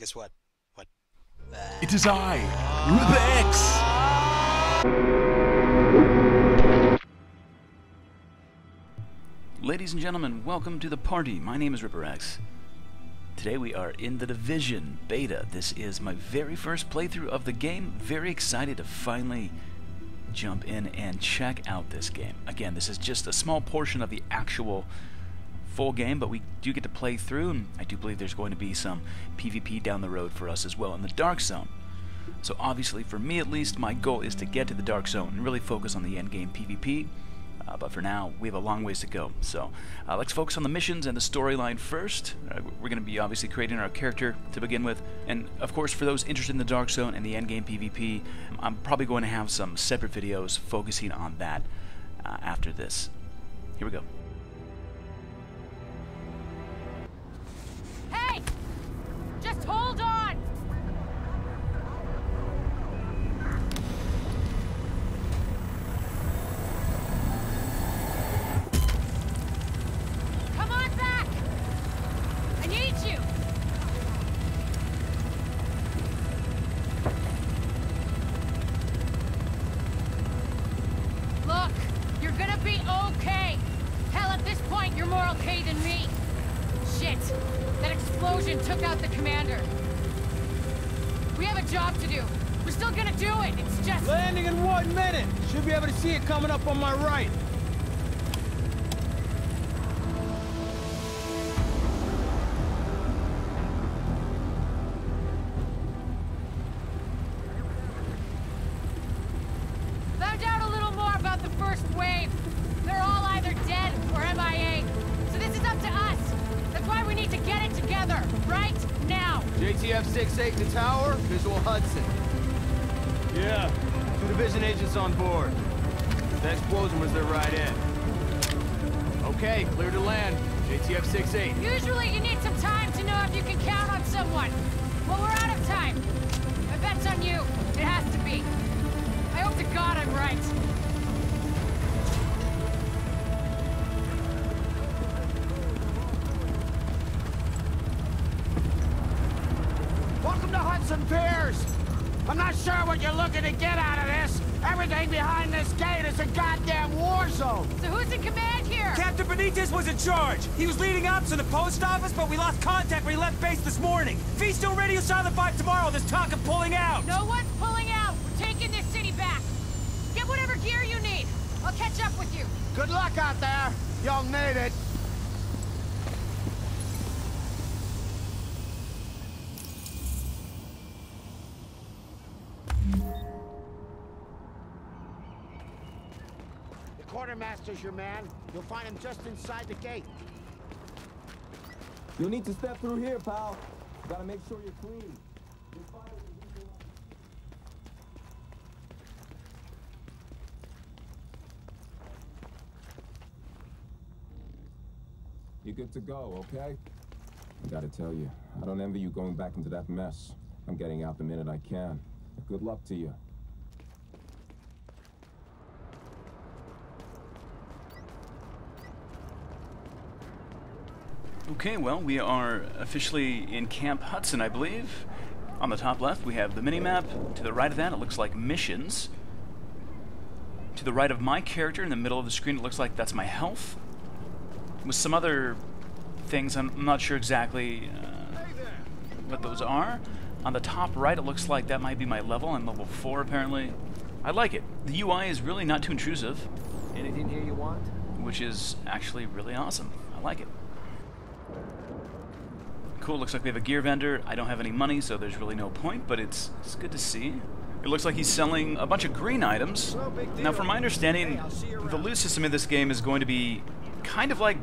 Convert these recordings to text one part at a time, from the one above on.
guess what? What? It is I, RipperX! Ladies and gentlemen, welcome to the party. My name is RipperX. Today we are in the Division beta. This is my very first playthrough of the game. Very excited to finally jump in and check out this game. Again, this is just a small portion of the actual full game, but we do get to play through, and I do believe there's going to be some PvP down the road for us as well in the Dark Zone. So obviously, for me at least, my goal is to get to the Dark Zone and really focus on the endgame PvP. But for now, we have a long ways to go. So let's focus on the missions and the storyline first. We're going to be obviously creating our character to begin with. And of course, for those interested in the Dark Zone and the endgame PvP, I'm probably going to have some separate videos focusing on that after this. Here we go. Hey! Just hold on! Come on back! I need you! Look, you're gonna be okay. Hell, at this point, you're more okay than me. Shit! That explosion took out the commander. We have a job to do. We're still gonna do it. It's just... Landing in 1 minute. Should be able to see it coming up on my right. Found out a little more about the first wave. They're all either dead or MIA. So this is up to us. That's why we need to get it together, right now. JTF 6-8 to tower, visual Hudson. Yeah, 2 division agents on board. The explosion was their right end. Okay, clear to land. JTF 6-8. Usually you need some time to know if you can count on someone. Well, we're out of time. My bet's on you. It has to be. I hope to God I'm right. Welcome to Hudson Piers! I'm not sure what you're looking to get out of this. Everything behind this gate is a goddamn war zone. So who's in command here? Captain Benitez was in charge. He was leading ops in the post office, but we lost contact when he left base this morning. If he's still radio silent by tomorrow, there's talk of pulling out. No one's pulling out. We're taking this city back. Get whatever gear you need. I'll catch up with you. Good luck out there. You'll need it. The quartermaster's your man. You'll find him just inside the gate. You'll need to step through here, pal. Gotta make sure you're clean. You're good to go, okay? I gotta tell you, I don't envy you going back into that mess. I'm getting out the minute I can. Good luck to you. Okay, well, we are officially in Camp Hudson, I believe. On the top left, we have the minimap. To the right of that, it looks like missions. To the right of my character, in the middle of the screen, it looks like that's my health. With some other things, I'm not sure exactly what those are. On the top right, it looks like that might be my level. I'm level 4, apparently. I like it. The UI is really not too intrusive. Anything here you want? Which is actually really awesome. I like it. Cool, looks like we have a gear vendor. I don't have any money, so there's really no point, but it's good to see. It looks like he's selling a bunch of green items. Now, from my understanding, the loot system in this game is going to be kind of like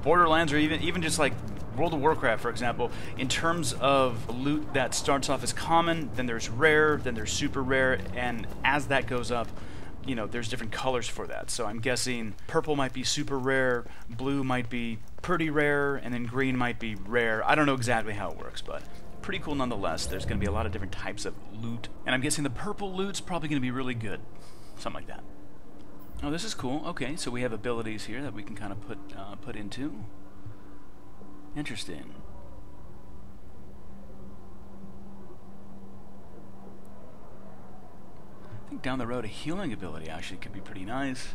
Borderlands, or even just like World of Warcraft, for example, in terms of loot that starts off as common, then there's rare, then there's super rare, and as that goes up, you know, there's different colors for that. So I'm guessing purple might be super rare, blue might be pretty rare, and then green might be rare. I don't know exactly how it works, but pretty cool nonetheless. There's going to be a lot of different types of loot, and I'm guessing the purple loot's probably going to be really good. Something like that. Oh, this is cool. Okay, so we have abilities here that we can kind of put into. Interesting. think down the road a healing ability actually could be pretty nice.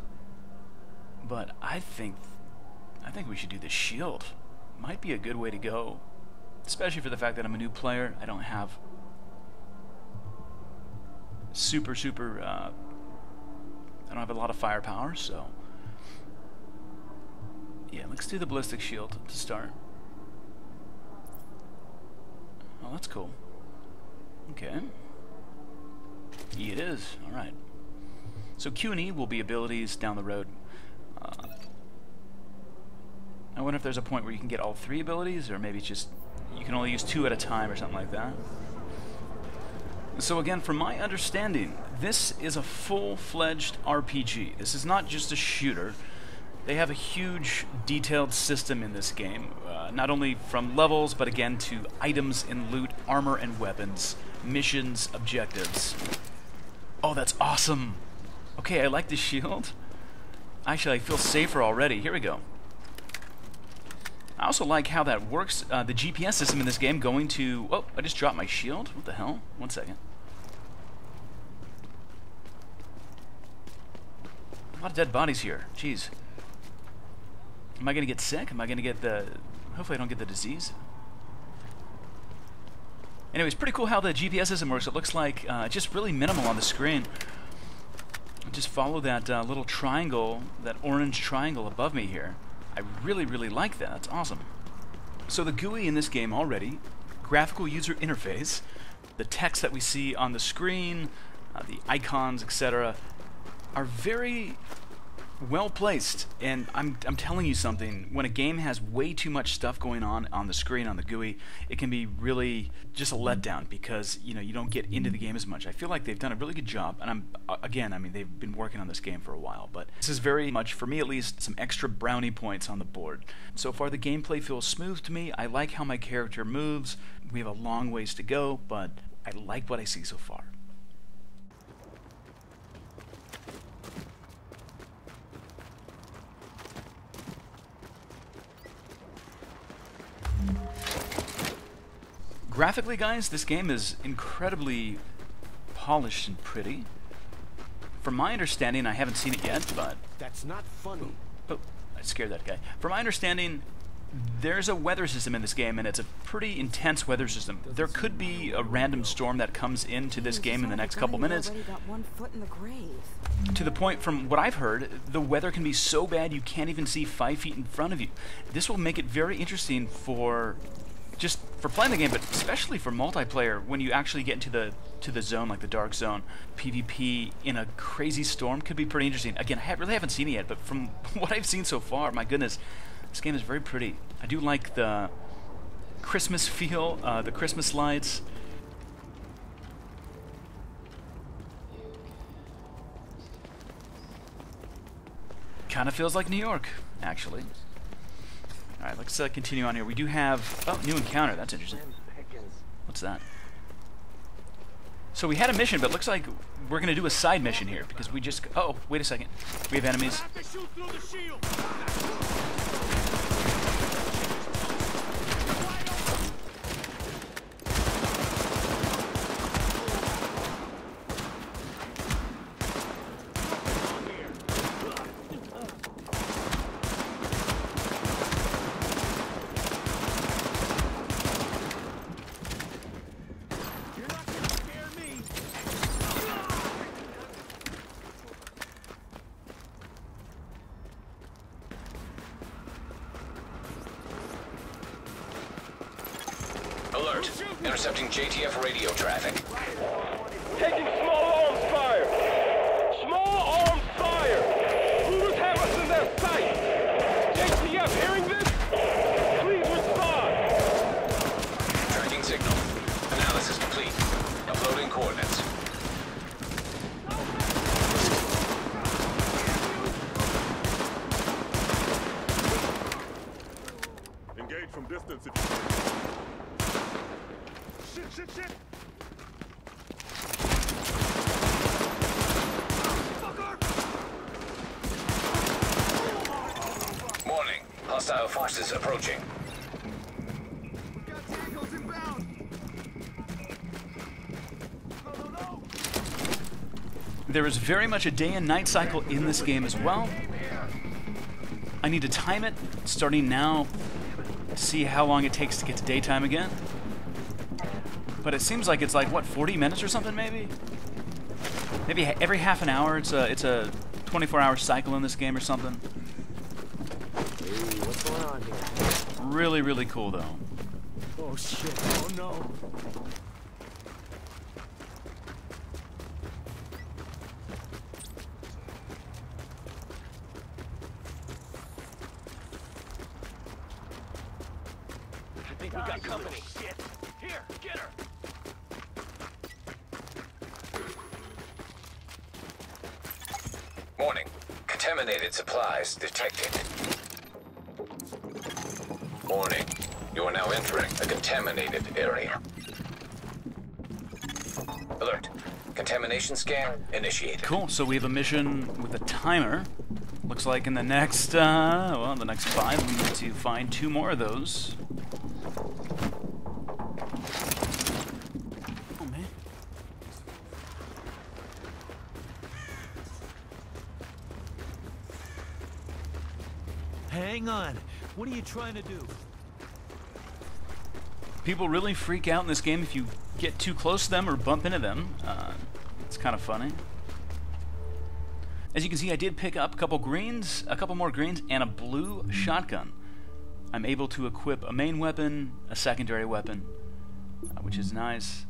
But I think we should do the shield. Might be a good way to go. Especially for the fact that I'm a new player. I don't have I don't have a lot of firepower, so yeah, let's do the ballistic shield to start. Oh, that's cool. Okay. E it is. Alright. So Q and E will be abilities down the road. I wonder if there's a point where you can get all 3 abilities, or maybe it's just you can only use 2 at a time or something like that. So again, from my understanding, this is a full-fledged RPG. This is not just a shooter. They have a huge, detailed system in this game, not only from levels, but again to items and loot, armor and weapons, missions, objectives. Oh, that's awesome! Okay, I like the shield. Actually, I feel safer already. Here we go. I also like how that works, the GPS system in this game going to... Oh, I just dropped my shield? What the hell? 1 second. A lot of dead bodies here. Jeez. Am I going to get sick? Am I going to get the... Hopefully I don't get the disease. Anyways, pretty cool how the GPS system works. It looks like just really minimal on the screen. Just follow that little triangle, that orange triangle above me here. I really, really like that. That's awesome. So the GUI in this game already, graphical user interface, the text that we see on the screen, the icons, etc., are very well placed. And I'm telling you something, when a game has way too much stuff going on the screen, on the GUI, it can be really just a letdown because, you know, you don't get into the game as much. I feel like they've done a really good job, and I mean, they've been working on this game for a while, but this is very much, for me at least, some extra brownie points on the board. So far the gameplay feels smooth to me. I like how my character moves. We have a long ways to go, but I like what I see so far. Graphically, guys, this game is incredibly polished and pretty. From my understanding, I haven't seen it yet, but... That's not funny. Oh, I scared that guy. From my understanding, there's a weather system in this game, and it's a pretty intense weather system. There could be a random storm that comes into this game in the next couple minutes. To the point, from what I've heard, the weather can be so bad you can't even see 5 feet in front of you. This will make it very interesting for... just for playing the game, but especially for multiplayer, when you actually get into the zone, like the dark zone. PvP in a crazy storm could be pretty interesting. Again, I really haven't seen it yet, but from what I've seen so far, my goodness, this game is very pretty. I do like the Christmas feel, the Christmas lights. Kind of feels like New York, actually. Alright, let's continue on here. We do have... Oh, new encounter. That's interesting. What's that? So we had a mission, but it looks like we're going to do a side mission here, because we just... Oh, wait a second. We have enemies. Alert. Intercepting JTF radio traffic. Taking small arms fire! Small arms fire! Looters have us in their sight! JTF hearing this? Please respond! Tracking signal. Analysis complete. Uploading coordinates. Engage from distance if you can. Shit! Warning. Hostile forces approaching. We've got tangles inbound. No. There is very much a day and night cycle in this game as well. I need to time it starting now to see how long it takes to get to daytime again. But it seems like it's like, what, 40 minutes or something maybe? Maybe every half an hour. It's a 24-hour cycle in this game or something. Hey, what's going on here? Really, really cool though. Oh shit, oh no. I think we got company. Shit. Here, get her. Warning. Contaminated supplies detected. Warning. You are now entering a contaminated area. Alert. Contamination scan initiated. Cool, so we have a mission with a timer. Looks like in the next, well, the next 5, we need to find 2 more of those. Oh, man. Hang on. What are you trying to do? People really freak out in this game if you get too close to them or bump into them. It's kind of funny. As you can see, I did pick up a couple more greens, and a blue shotgun. I'm able to equip a main weapon, a secondary weapon, which is nice.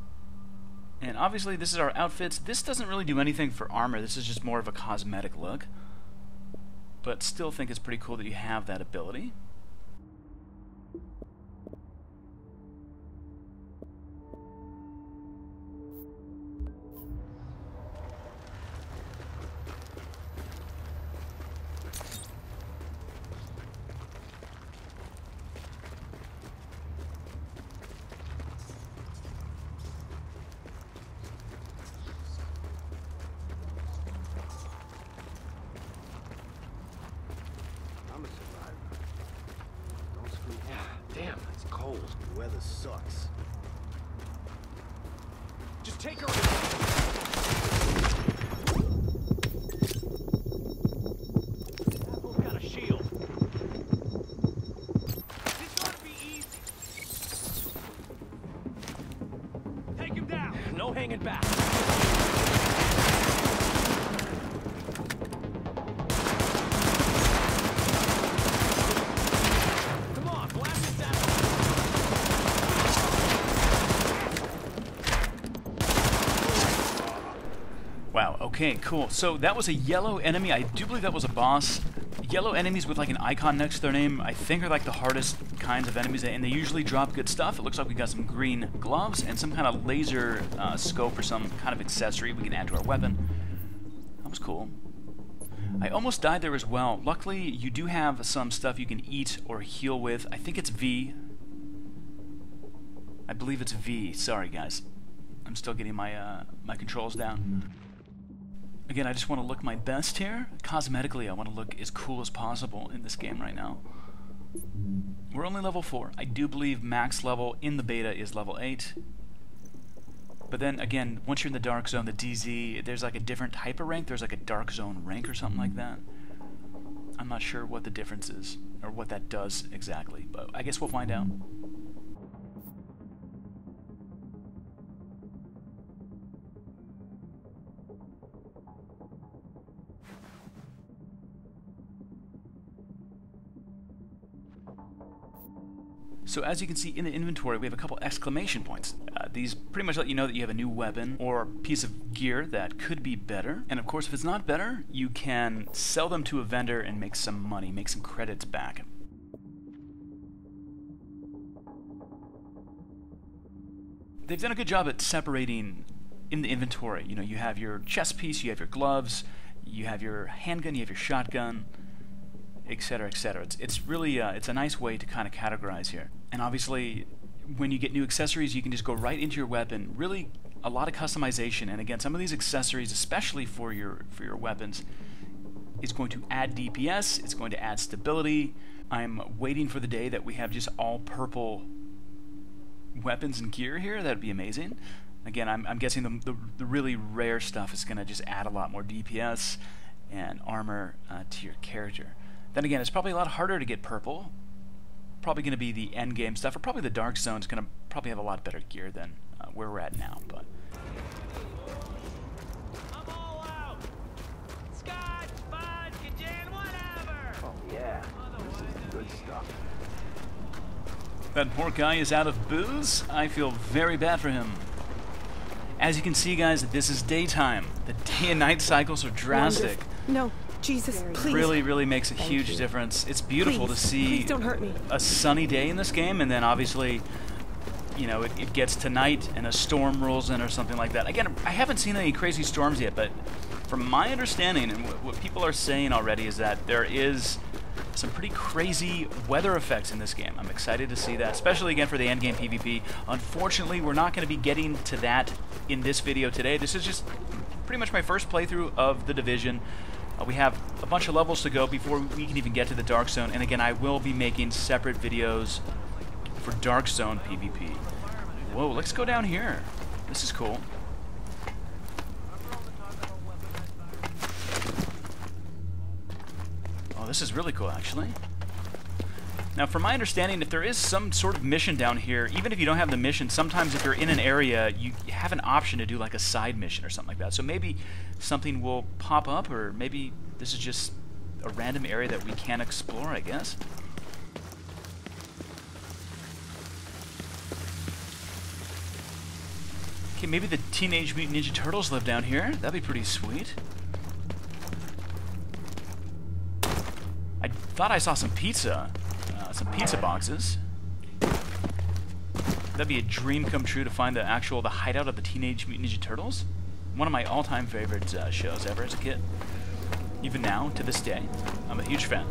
And obviously, this is our outfits. This doesn't really do anything for armor. This is just more of a cosmetic look. But still think it's pretty cool that you have that ability. I'm a survivor. Don't screw up. Damn, it's cold. The weather sucks. Just take her. Apple's got a shield. This ought to be easy. Take him down. No hanging back. Come on, blast this out. Wow, okay, cool. So that was a yellow enemy. I do believe that was a boss. Yellow enemies with like an icon next to their name, I think, are like the hardest kinds of enemies, and they usually drop good stuff. It looks like we got some green gloves and some kind of laser scope or some kind of accessory we can add to our weapon. That was cool. I almost died there as well. Luckily, you do have some stuff you can eat or heal with. I think it's V. I believe it's V. Sorry, guys. I'm still getting my my controls down. Again, I just want to look my best here. Cosmetically, I want to look as cool as possible in this game right now. We're only level 4. I do believe max level in the beta is level 8. But then, again, once you're in the Dark Zone, the DZ, there's like a different type of rank. There's like a Dark Zone rank or something like that. I'm not sure what the difference is, or what that does exactly, but I guess we'll find out. So as you can see in the inventory, we have a couple exclamation points. These pretty much let you know that you have a new weapon or piece of gear that could be better. And of course, if it's not better, you can sell them to a vendor and make some money, make some credits back. They've done a good job at separating in the inventory. You know, you have your chest piece, you have your gloves, you have your handgun, you have your shotgun, etc., etc. It's really it's a nice way to kind of categorize here. And obviously, when you get new accessories, you can just go right into your weapon. Really, a lot of customization. And again, some of these accessories, especially for your weapons, is going to add DPS. It's going to add stability. I'm waiting for the day that we have just all purple weapons and gear here. That'd be amazing. Again, I'm guessing the really rare stuff is going to just add a lot more DPS and armor to your character. Then again, it's probably a lot harder to get purple. Probably going to be the end game stuff, or probably the Dark Zone's going to probably have a lot better gear than where we're at now. But I'm all out. Scotch, vodka, gin, whatever. Oh, yeah. This is good stuff. that poor guy is out of booze. I feel very bad for him. As you can see, guys, this is daytime. The day and night cycles are drastic. No, Jesus, please. Really makes a huge difference. It's beautiful to see Please don't hurt me. a sunny day in this game, and then obviously, you know, it gets to night and a storm rolls in or something like that. Again, I haven't seen any crazy storms yet, but from my understanding and what people are saying already is that there is some pretty crazy weather effects in this game. I'm excited to see that, especially again for the endgame PvP. Unfortunately, we're not going to be getting to that in this video today. This is just pretty much my first playthrough of The Division. We have a bunch of levels to go before we can even get to the Dark Zone, and again, I will be making separate videos for Dark Zone PvP. Whoa, let's go down here. This is cool. Oh, this is really cool, actually. Now, from my understanding, if there is some sort of mission down here, even if you don't have the mission, sometimes if you're in an area, you have an option to do like a side mission or something like that. So maybe something will pop up, or maybe this is just a random area that we can explore, I guess. Okay, maybe the Teenage Mutant Ninja Turtles live down here. That'd be pretty sweet. I thought I saw some pizza boxes. That'd be a dream come true to find the hideout of the Teenage Mutant Ninja Turtles. One of my all-time favorite shows ever as a kid. Even now, to this day, I'm a huge fan.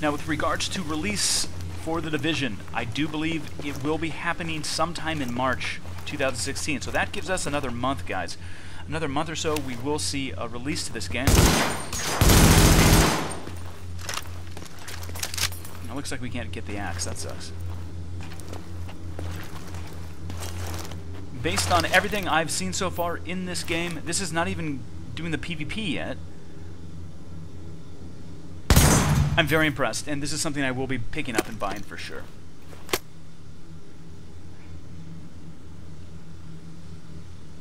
Now, with regards to release for The Division, I do believe it will be happening sometime in March 2016. So that gives us another month, guys. Another month or so, we will see a release to this game. It looks like we can't get the axe. That sucks. Based on everything I've seen so far in this game, this is not even doing the PvP yet. I'm very impressed, and this is something I will be picking up and buying for sure.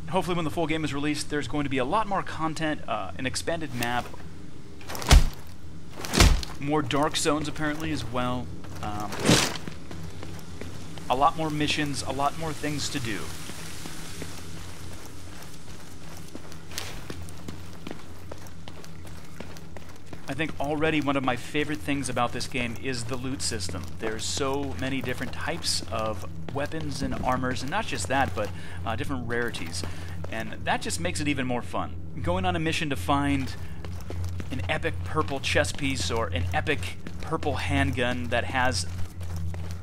Hopefully when the full game is released, there's going to be a lot more content, an expanded map, more Dark Zones apparently as well, a lot more missions, a lot more things to do. I think already one of my favorite things about this game is the loot system. There's so many different types of weapons and armors, and not just that, but different rarities. And that just makes it even more fun. Going on a mission to find an epic purple chest piece or an epic purple handgun that has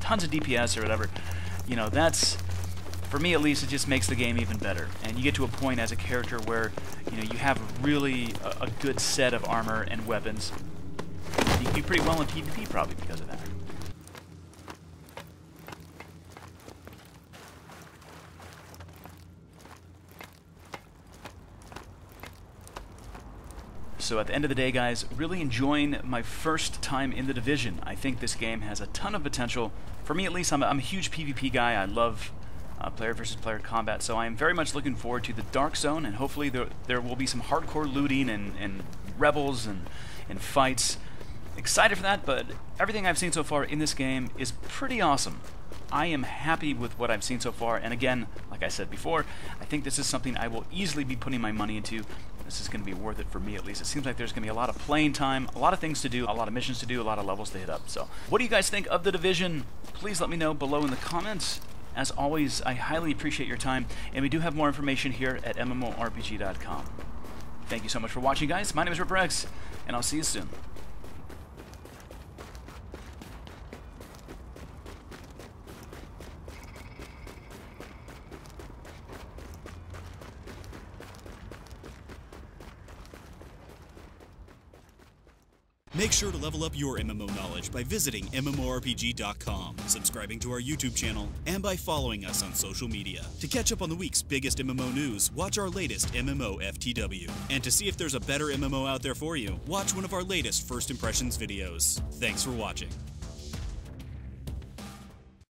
tons of DPS or whatever, you know, that's, for me at least, it just makes the game even better. And you get to a point as a character where, you know, you have really a good set of armor and weapons. You can do pretty well in PvP probably because of that. So at the end of the day, guys, really enjoying my first time in The Division. I think this game has a ton of potential. For me at least, I'm a huge PvP guy. I love player versus player combat, so I am very much looking forward to the Dark Zone, and hopefully there will be some hardcore looting and rebels and fights. Excited for that, but everything I've seen so far in this game is pretty awesome. I am happy with what I've seen so far, and again, like I said before, I think this is something I will easily be putting my money into. This is going to be worth it for me at least. It seems like there's going to be a lot of playing time, a lot of things to do, a lot of missions to do, a lot of levels to hit up. So, what do you guys think of The Division? Please let me know below in the comments. As always, I highly appreciate your time, and we do have more information here at MMORPG.com. Thank you so much for watching, guys. My name is RipperX, and I'll see you soon. Make sure to level up your MMO knowledge by visiting MMORPG.com, subscribing to our YouTube channel, and by following us on social media. To catch up on the week's biggest MMO news, watch our latest MMO FTW. And to see if there's a better MMO out there for you, watch one of our latest First Impressions videos. Thanks for watching.